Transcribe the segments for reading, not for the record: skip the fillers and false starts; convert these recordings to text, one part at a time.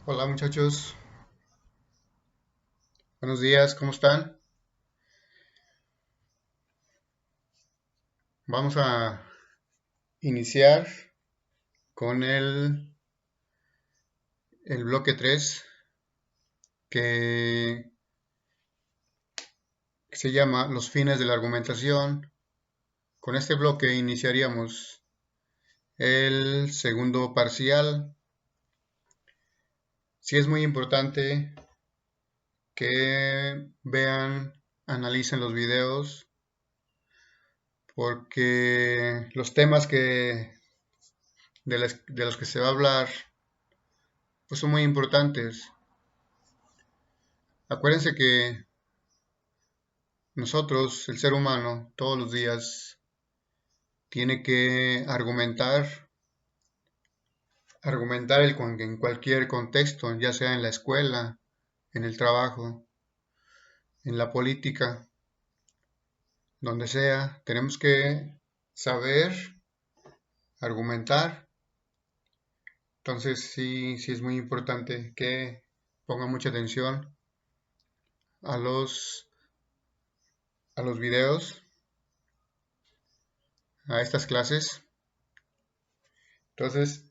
Hola muchachos, buenos días, ¿cómo están? Vamos a iniciar con el bloque 3 que se llama Los fines de la argumentación. Con este bloque iniciaríamos el segundo parcial. Sí es muy importante que vean, analicen los videos porque los temas de los que se va a hablar pues son muy importantes. Acuérdense que nosotros, el ser humano, todos los días tiene que argumentar en cualquier contexto, ya sea en la escuela, en el trabajo, en la política, donde sea, tenemos que saber argumentar. Entonces sí es muy importante que pongan mucha atención a a los videos, a estas clases. Entonces,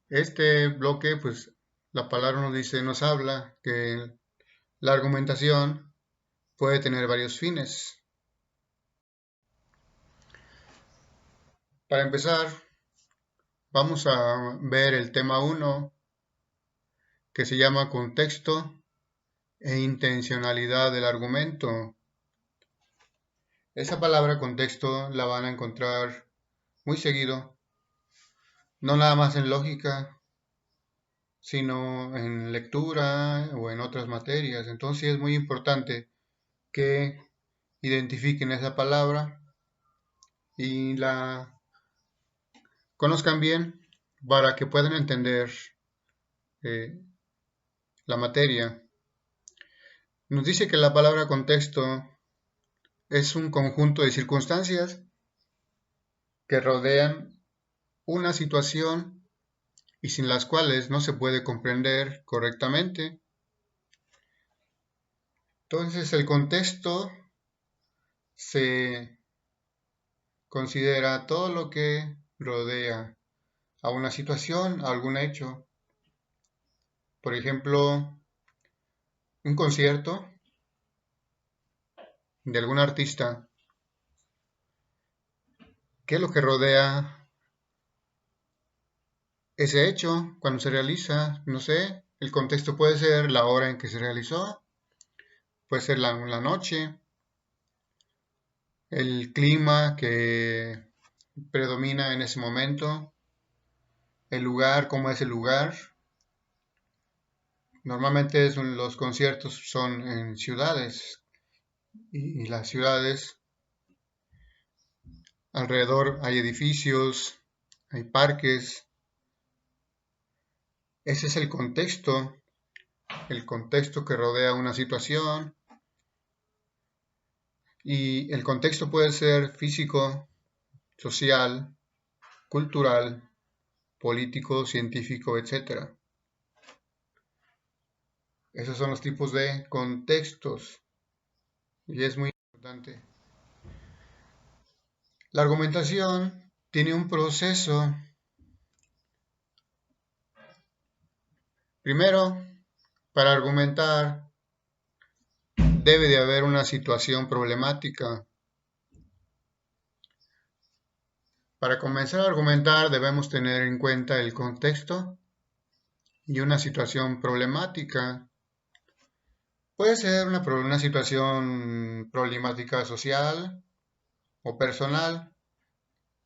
este bloque, pues la palabra nos habla que la argumentación puede tener varios fines. Para empezar, vamos a ver el tema uno, que se llama contexto e intencionalidad del argumento. Esa palabra contexto la van a encontrar muy seguido, no nada más en lógica, sino en lectura o en otras materias. Entonces sí es muy importante que identifiquen esa palabra y la conozcan bien para que puedan entender eh, la materia. Nos dice que la palabra contexto es un conjunto de circunstancias que rodean una situación y sin las cuales no se puede comprender correctamente. Entonces el contexto se considera todo lo que rodea a una situación, a algún hecho. Por ejemplo, un concierto de algún artista. ¿Qué es lo que rodea ese hecho cuando se realiza? No sé, el contexto puede ser la hora en que se realizó, puede ser la noche, el clima que predomina en ese momento, el lugar, cómo es el lugar. Normalmente los conciertos son en ciudades y las ciudades alrededor hay edificios, hay parques. Ese es el contexto que rodea una situación. Y el contexto puede ser físico, social, cultural, político, científico, etcétera. Esos son los tipos de contextos y es muy importante. La argumentación tiene un proceso. Primero, para argumentar debe de haber una situación problemática. Para comenzar a argumentar debemos tener en cuenta el contexto y una situación problemática. Puede ser una situación problemática social o personal.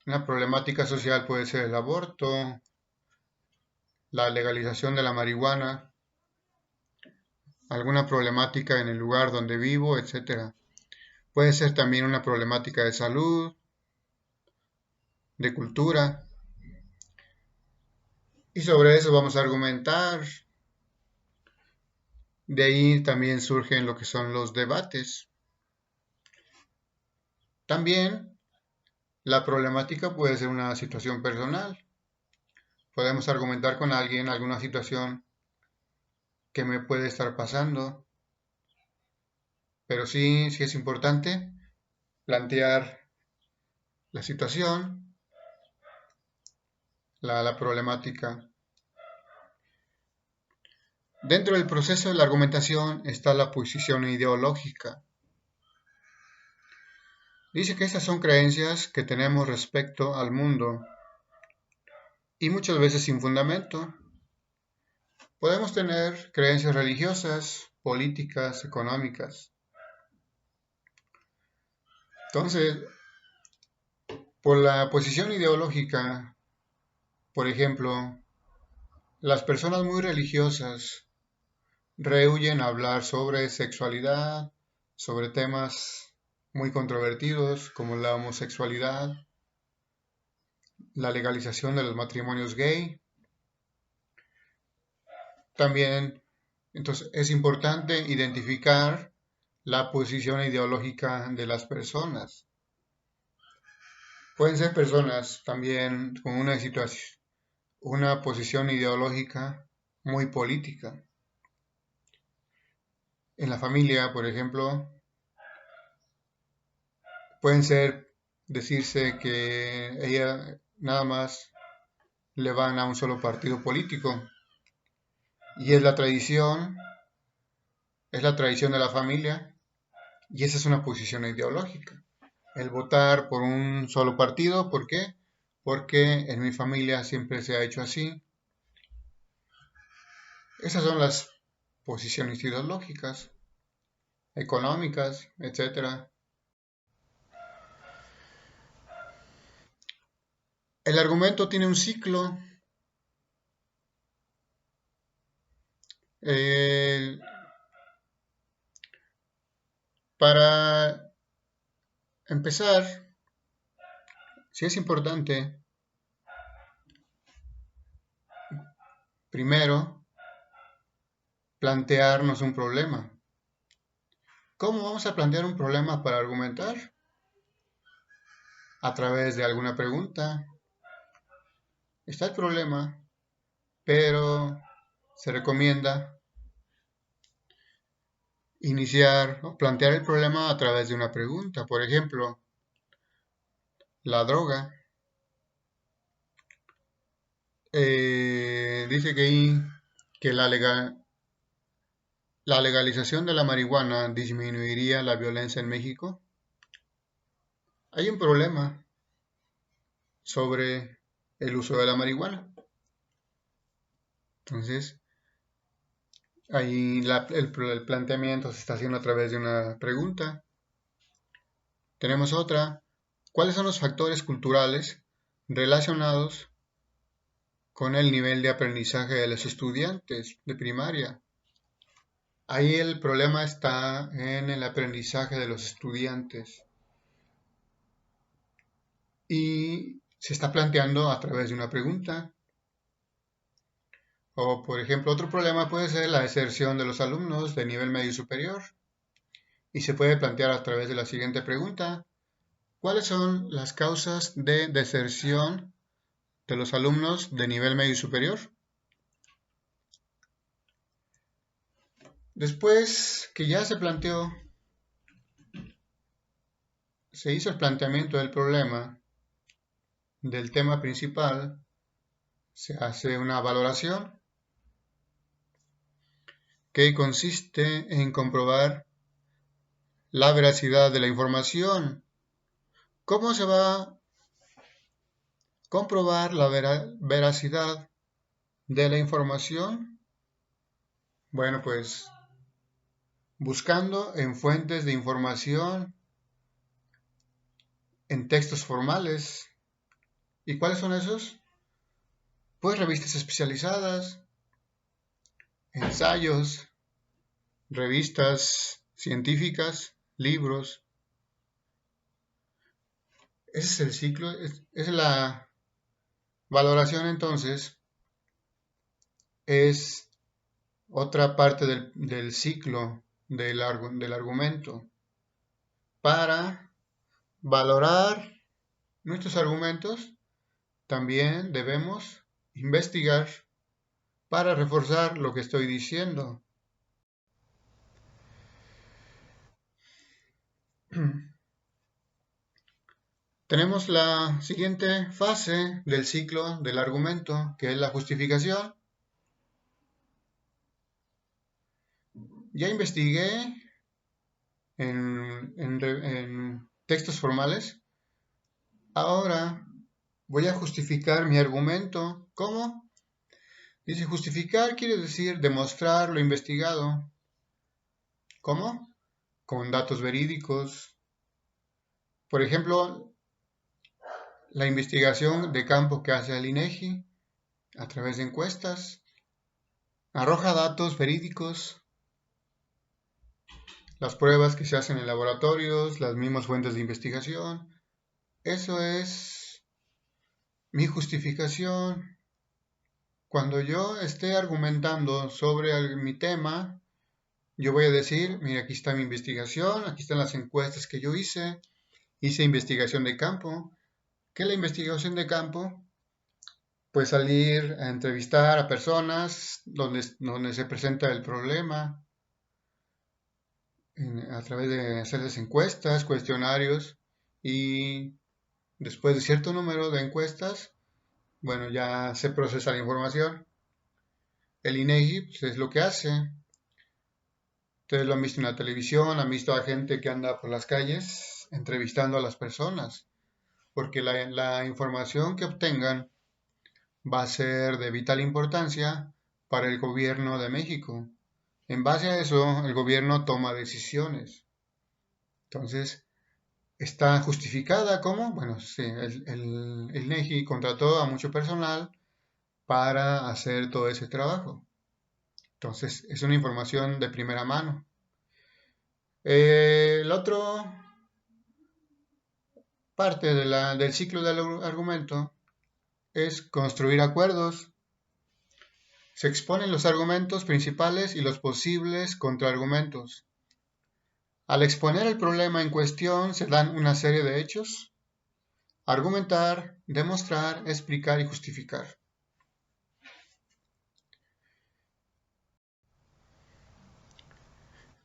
Una problemática social puede ser el aborto, la legalización de la marihuana, alguna problemática en el lugar donde vivo, etcétera. Puede ser también una problemática de salud, de cultura, y sobre eso vamos a argumentar. De ahí también surgen lo que son los debates. También la problemática puede ser una situación personal. podemos argumentar con alguien alguna situación que me puede estar pasando, pero sí es importante plantear la situación, la problemática. Dentro del proceso de la argumentación está la posición ideológica. Dice que estas son creencias que tenemos respecto al mundo y muchas veces sin fundamento. Podemos tener creencias religiosas, políticas, económicas. Entonces, por la posición ideológica, por ejemplo, las personas muy religiosas rehuyen hablar sobre sexualidad, sobre temas muy controvertidos como la homosexualidad, la legalización de los matrimonios gay. También, entonces, es importante identificar la posición ideológica de las personas. Pueden ser personas también con una posición ideológica muy política. En la familia, por ejemplo, pueden decirse que ella nada más le van a un solo partido político y es la tradición de la familia y esa es una posición ideológica. El votar por un solo partido, ¿por qué? Porque en mi familia siempre se ha hecho así. Esas son las posiciones ideológicas, económicas, etcétera. El argumento tiene un ciclo. Eh, para empezar, sí es importante, primero, plantearnos un problema. ¿Cómo vamos a plantear un problema para argumentar? A través de alguna pregunta. Está el problema, pero se recomienda iniciar o plantear el problema a través de una pregunta. Por ejemplo, la droga. Dice que la legalización de la marihuana disminuiría la violencia en México. Hay un problema sobre el uso de la marihuana. Entonces, ahí el planteamiento se está haciendo a través de una pregunta. Tenemos otra. ¿Cuáles son los factores culturales relacionados con el nivel de aprendizaje de los estudiantes de primaria? Ahí el problema está en el aprendizaje de los estudiantes y se está planteando a través de una pregunta. O, por ejemplo, otro problema puede ser la deserción de los alumnos de nivel medio superior y se puede plantear a través de la siguiente pregunta. ¿Cuáles son las causas de deserción de los alumnos de nivel medio superior? Después que ya se hizo el planteamiento del problema, del tema principal, se hace una valoración que consiste en comprobar la veracidad de la información. ¿Cómo se va a comprobar la veracidad de la información? Bueno, pues buscando en fuentes de información, en textos formales. ¿Y cuáles son esos? Pues revistas especializadas, ensayos, revistas científicas, libros. Ese es el ciclo, es la valoración entonces, es otra parte del ciclo del argumento. Para valorar nuestros argumentos, también debemos investigar para reforzar lo que estoy diciendo. Tenemos la siguiente fase del ciclo del argumento, que es la justificación. Ya investigué en textos formales. Ahora voy a justificar mi argumento. ¿Cómo? Dice, justificar quiere decir demostrar lo investigado. ¿Cómo? Con datos verídicos. Por ejemplo, la investigación de campo que hace el INEGI a través de encuestas arroja datos verídicos. Las pruebas que se hacen en laboratorios, las mismas fuentes de investigación. Eso es mi justificación. Cuando yo esté argumentando sobre mi tema, yo voy a decir, mira, aquí está mi investigación, aquí están las encuestas que yo hice investigación de campo. ¿Qué es la investigación de campo? Pues salir a entrevistar a personas donde se presenta el problema, a través de hacerles encuestas, cuestionarios, y después de cierto número de encuestas, bueno, ya se procesa la información. El INEGI pues, es lo que hace. Ustedes lo han visto en la televisión, han visto a gente que anda por las calles entrevistando a las personas, porque la información que obtengan va a ser de vital importancia para el gobierno de México. En base a eso, el gobierno toma decisiones. Entonces, está justificada como, bueno, sí, el INEGI contrató a mucho personal para hacer todo ese trabajo. Entonces, es una información de primera mano. El otro parte del ciclo del argumento es construir acuerdos. Se exponen los argumentos principales y los posibles contraargumentos. Al exponer el problema en cuestión se dan una serie de hechos: argumentar, demostrar, explicar y justificar.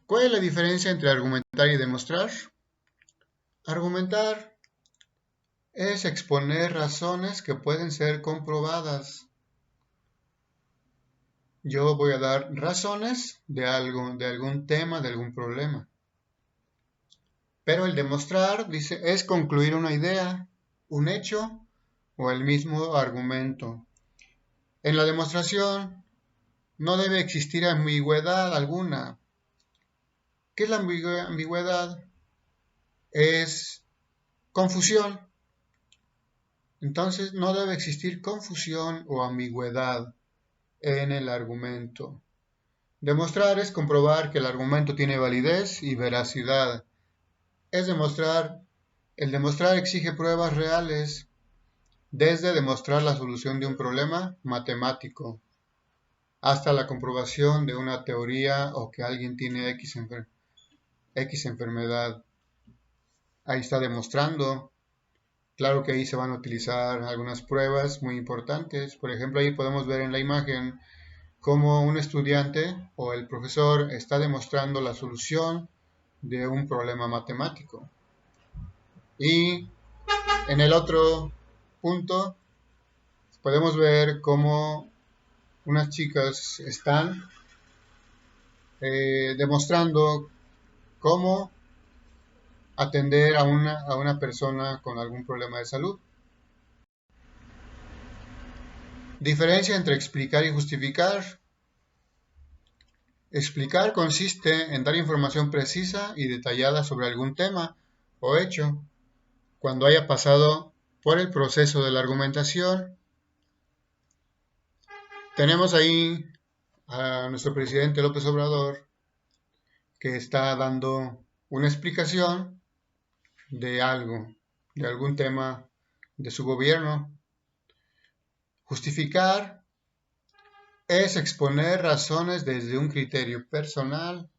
¿Cuál es la diferencia entre argumentar y demostrar? Argumentar es exponer razones que pueden ser comprobadas. Yo voy a dar razones de algo, de algún tema, de algún problema. Pero el demostrar, dice, es concluir una idea, un hecho o el mismo argumento. En la demostración no debe existir ambigüedad alguna. ¿Qué es la ambigüedad? Es confusión. Entonces no debe existir confusión o ambigüedad en el argumento. Demostrar es comprobar que el argumento tiene validez y veracidad. Es demostrar, el demostrar exige pruebas reales, desde demostrar la solución de un problema matemático hasta la comprobación de una teoría o que alguien tiene X enfermedad. Ahí está demostrando. Claro que ahí se van a utilizar algunas pruebas muy importantes. Por ejemplo, ahí podemos ver en la imagen cómo un estudiante o el profesor está demostrando la solución de un problema matemático. Y en el otro punto podemos ver cómo unas chicas están demostrando cómo atender a una persona con algún problema de salud. Diferencia entre explicar y justificar. Explicar consiste en dar información precisa y detallada sobre algún tema o hecho, cuando haya pasado por el proceso de la argumentación. Tenemos ahí a nuestro presidente López Obrador, que está dando una explicación de algo, de algún tema de su gobierno. Justificar es exponer razones desde un criterio personal,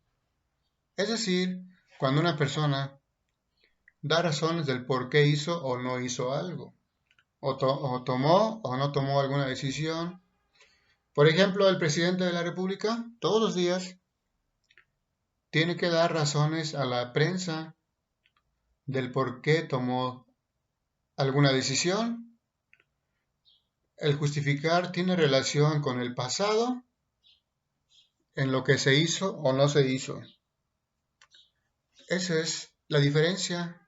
es decir, cuando una persona da razones del por qué hizo o no hizo algo, o tomó o no tomó alguna decisión. Por ejemplo, el presidente de la República todos los días tiene que dar razones a la prensa del por qué tomó alguna decisión. El justificar tiene relación con el pasado, en lo que se hizo o no se hizo. Esa es la diferencia.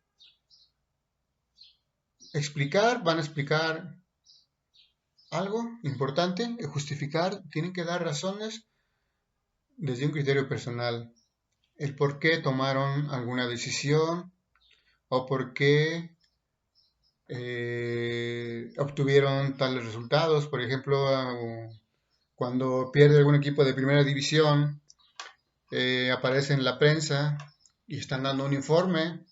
Van a explicar algo importante, justificar, tienen que dar razones desde un criterio personal. El por qué tomaron alguna decisión o por qué obtuvieron tales resultados. Por ejemplo, cuando pierde algún equipo de primera división, aparece en la prensa y están dando un informe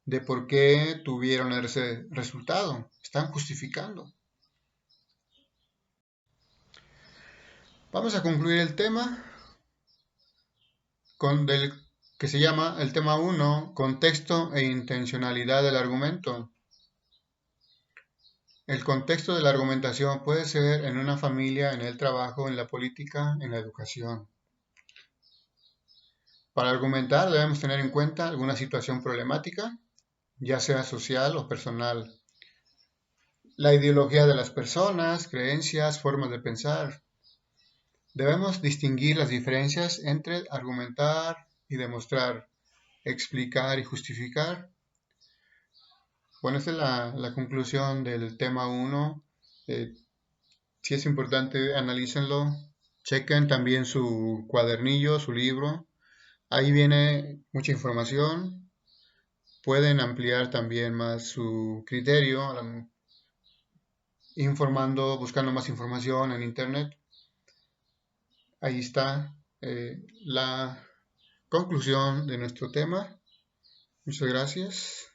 de por qué tuvieron ese resultado. Están justificando. Vamos a concluir el tema que se llama el tema 1, contexto e intencionalidad del argumento. El contexto de la argumentación puede ser en una familia, en el trabajo, en la política, en la educación. Para argumentar debemos tener en cuenta alguna situación problemática, ya sea social o personal, la ideología de las personas, creencias, formas de pensar. Debemos distinguir las diferencias entre argumentar y demostrar, explicar y justificar. Bueno, esta es la conclusión del tema 1. Si es importante, analícenlo. Chequen también su cuadernillo, su libro. Ahí viene mucha información. Pueden ampliar también más su criterio, buscando más información en internet. Ahí está la conclusión de nuestro tema. Muchas gracias.